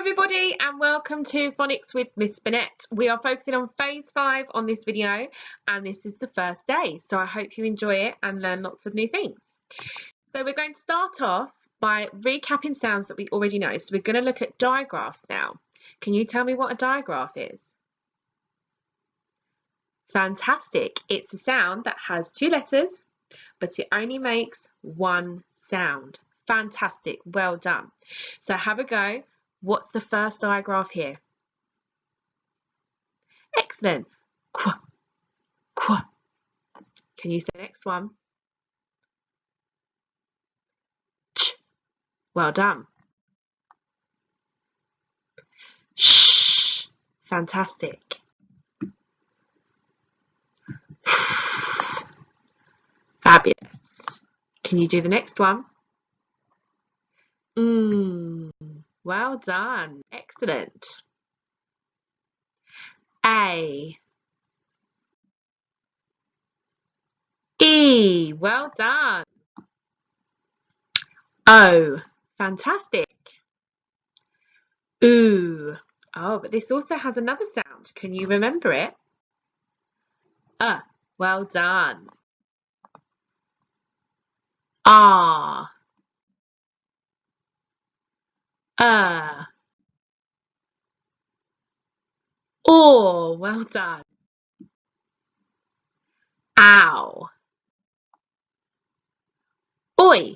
everybody, and welcome to Phonics with Miss Bennett. We are focusing on phase 5 on this video, and this is the first day, so I hope you enjoy it and learn lots of new things. So we're going to start off by recapping sounds that we already know. So we're going to look at digraphs now. Can you tell me what a digraph is? Fantastic. It's a sound that has two letters, but it only makes one sound. Fantastic. Well done. So have a go. What's the first digraph here? Excellent. Qu, qu. Can you say the next one? Ch. Well done. Shh. Fantastic. Fabulous. Can you do the next one? Well done. Excellent. A. E. Well done. O. Fantastic. Oo. Oh, but this also has another sound. Can you remember it? Well done. R. Oh, well done. Ow. Oi.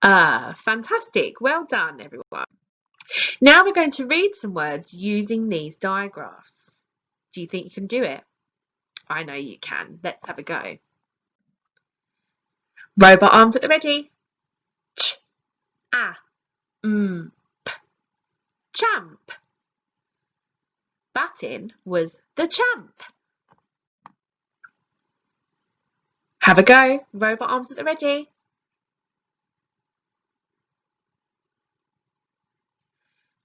Fantastic. Well done, everyone. Now we're going to read some words using these digraphs. Do you think you can do it? I know you can. Let's have a go. Robot arms at the ready. Ch, a, p. Champ. Batting was the champ. Have a go. Robot arms at the ready.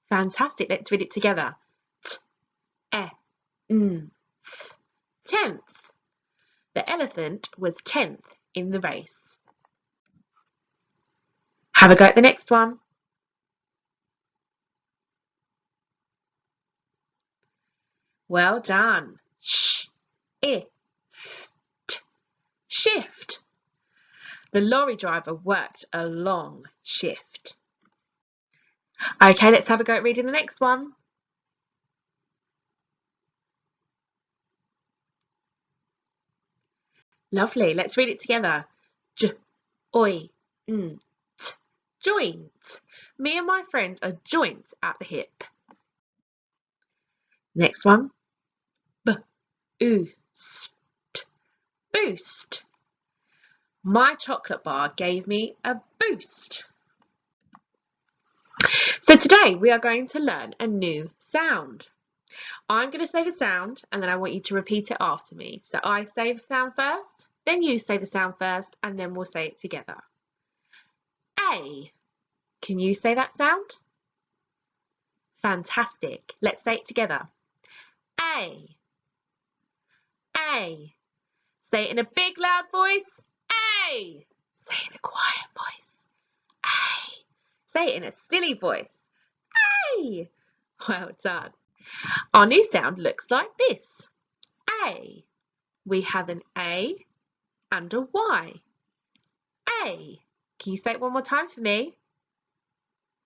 Fantastic. Let's read it together. T, e, th. 10th. The elephant was 10th in the race. Have a go at the next one. Well done. Sh, I, t. Shift. The lorry driver worked a long shift. Okay, let's have a go at reading the next one. Lovely. Let's read it together. J, oi, t. Joint. Me and my friend are joint at the hip. Next one. B, oost. Boost. My chocolate bar gave me a boost. So today we are going to learn a new sound. I'm going to say the sound and then I want you to repeat it after me. So I say the sound first, then you say the sound first, and then we'll say it together. A. Can you say that sound? Fantastic. Let's say it together. A. A. Say it in a big loud voice. A. Say it in a quiet voice. A. Say it in a silly voice. A. Well done. Our new sound looks like this. A. We have an A and a Y. A. Can you say it one more time for me?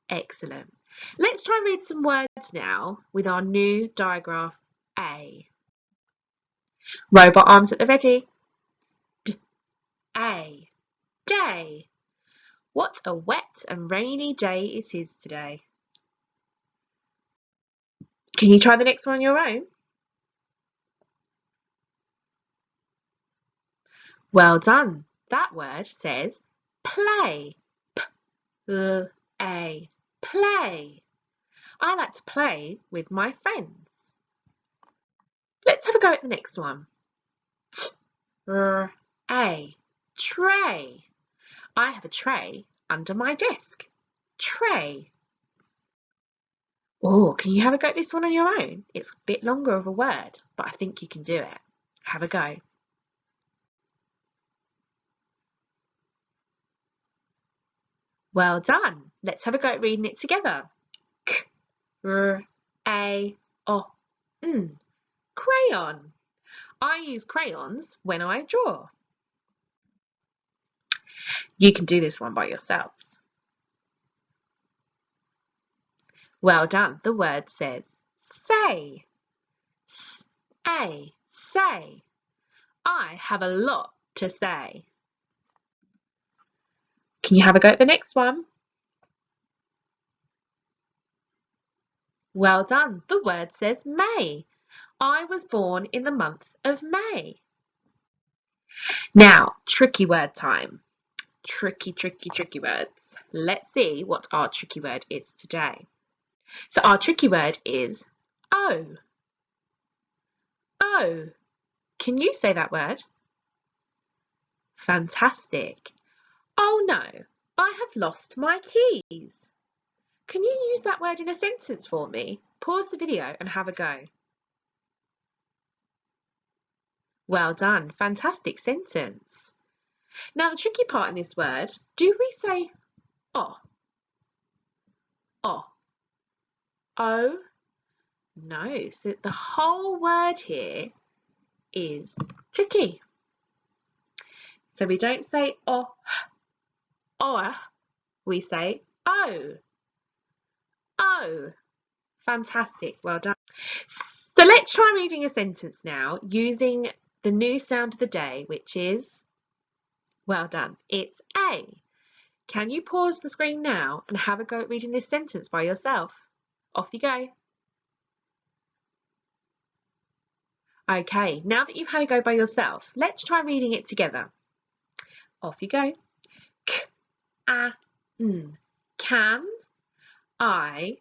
Excellent. Let's try and read some words now with our new digraph A. Robot arms at the ready. D, A. Day. What a wet and rainy day it is today. Can you try the next one on your own? Well done. That word says play. P-l-a. Play. I like to play with my friends. Let's have a go at the next one. T-r-a. Tray. I have a tray under my desk. Tray. Oh, can you have a go at this one on your own? It's a bit longer of a word, but I think you can do it. Have a go. Well done. Let's have a go at reading it together. K-R-A-O-N. Crayon. I use crayons when I draw. You can do this one by yourselves. Well done. The word says say. S-A. Say. I have a lot to say. Can you have a go at the next one? Well done. The word says May. I was born in the month of May. Now, tricky word time. Tricky words. Let's see what our tricky word is today. So our tricky word is O. O. Can you say that word? Fantastic. Oh no, I have lost my keys. Can you use that word in a sentence for me? Pause the video and have a go. Well done, fantastic sentence. Now the tricky part in this word, do we say oh? Oh. Oh? No, so the whole word here is tricky. So we don't say oh, or, we say oh. Oh, fantastic, well done. So let's try reading a sentence now using the new sound of the day, which is, well done, it's A. Can you pause the screen now and have a go at reading this sentence by yourself? Off you go. Okay, now that you've had a go by yourself, let's try reading it together. Off you go. K-A-N. Can I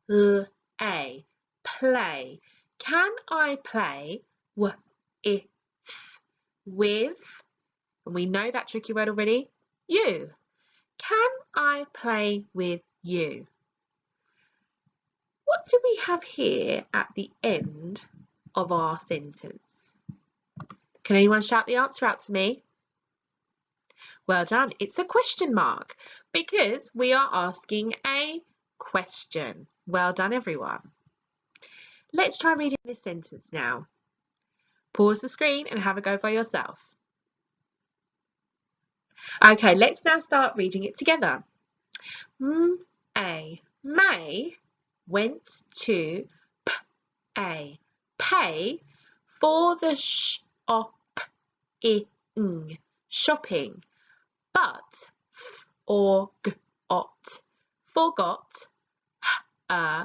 play? Play. Can I play with? And we know that tricky word already. You. Can I play with you? What do we have here at the end of our sentence? Can anyone shout the answer out to me? Well done. It's a question mark because we are asking a question. Well done, everyone. Let's try reading this sentence now. Pause the screen and have a go by yourself. Okay, let's now start reading it together. May went to pay for the shopping, but forgot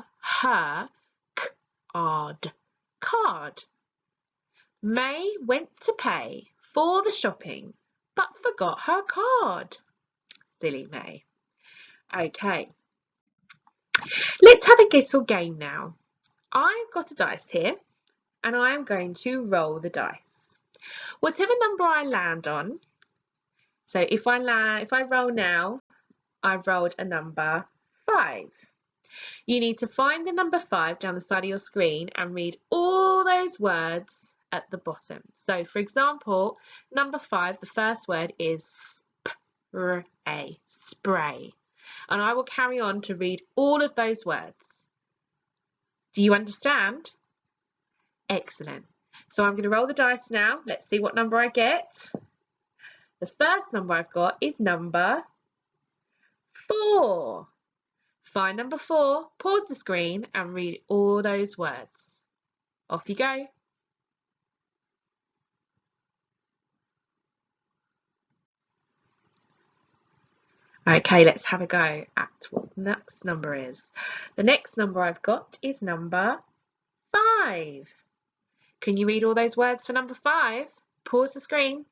her card. May went to pay for the shopping, but forgot her card. Silly May. Okay, let's have a get or game now. I've got a dice here and I am going to roll the dice. Whatever number I land on, so if I roll now, I've rolled a number 5. You need to find the number 5 down the side of your screen and read all those words at the bottom. So for example, number 5, the first word is spray. And I will carry on to read all of those words. Do you understand? Excellent. So I'm going to roll the dice now. Let's see what number I get. The first number I've got is number 4. Find number 4, pause the screen and read all those words. Off you go. Okay, let's have a go at what the next number is. The next number I've got is number 5. Can you read all those words for number 5? Pause the screen.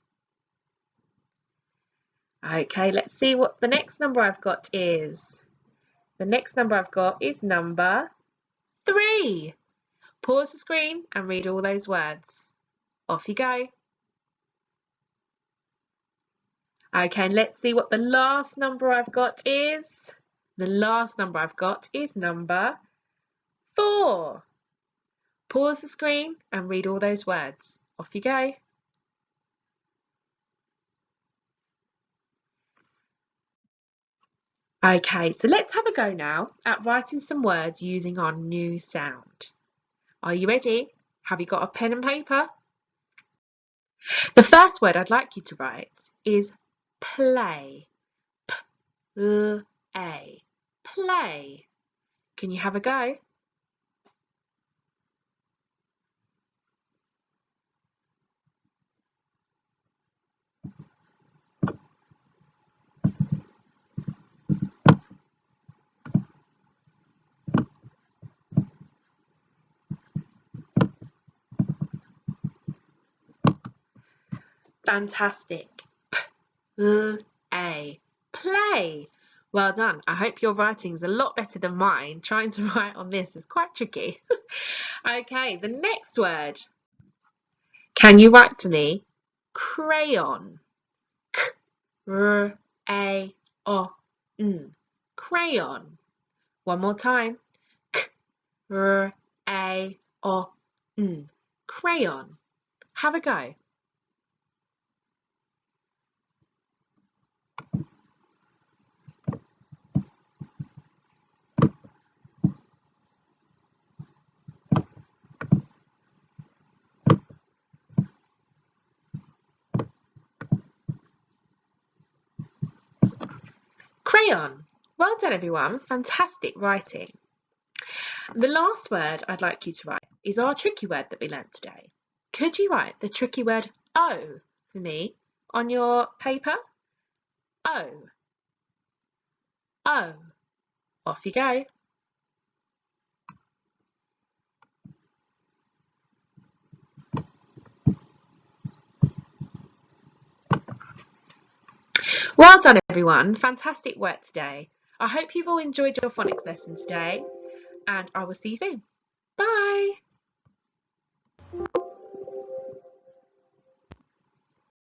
Okay, let's see what the next number I've got is. The next number I've got is number 3. Pause the screen and read all those words. Off you go. Okay, let's see what the last number I've got is. The last number I've got is number 4. Pause the screen and read all those words. Off you go. Okay, so let's have a go now at writing some words using our new sound. Are you ready? Have you got a pen and paper? The first word I'd like you to write is play. P-L-A. Play. Can you have a go? Fantastic. P-L-A. Play. Well done. I hope your writing's a lot better than mine. Trying to write on this is quite tricky. Okay, the next word. Can you write for me? Crayon. K-R-A-O-N. Crayon. One more time. K-R-A-O-N. Crayon. Have a go. Crayon. Well done, everyone. Fantastic writing. The last word I'd like you to write is our tricky word that we learnt today. Could you write the tricky word O for me on your paper? O. O. Off you go. Well done, everyone. Fantastic work today. I hope you've all enjoyed your phonics lesson today, and I will see you soon. Bye.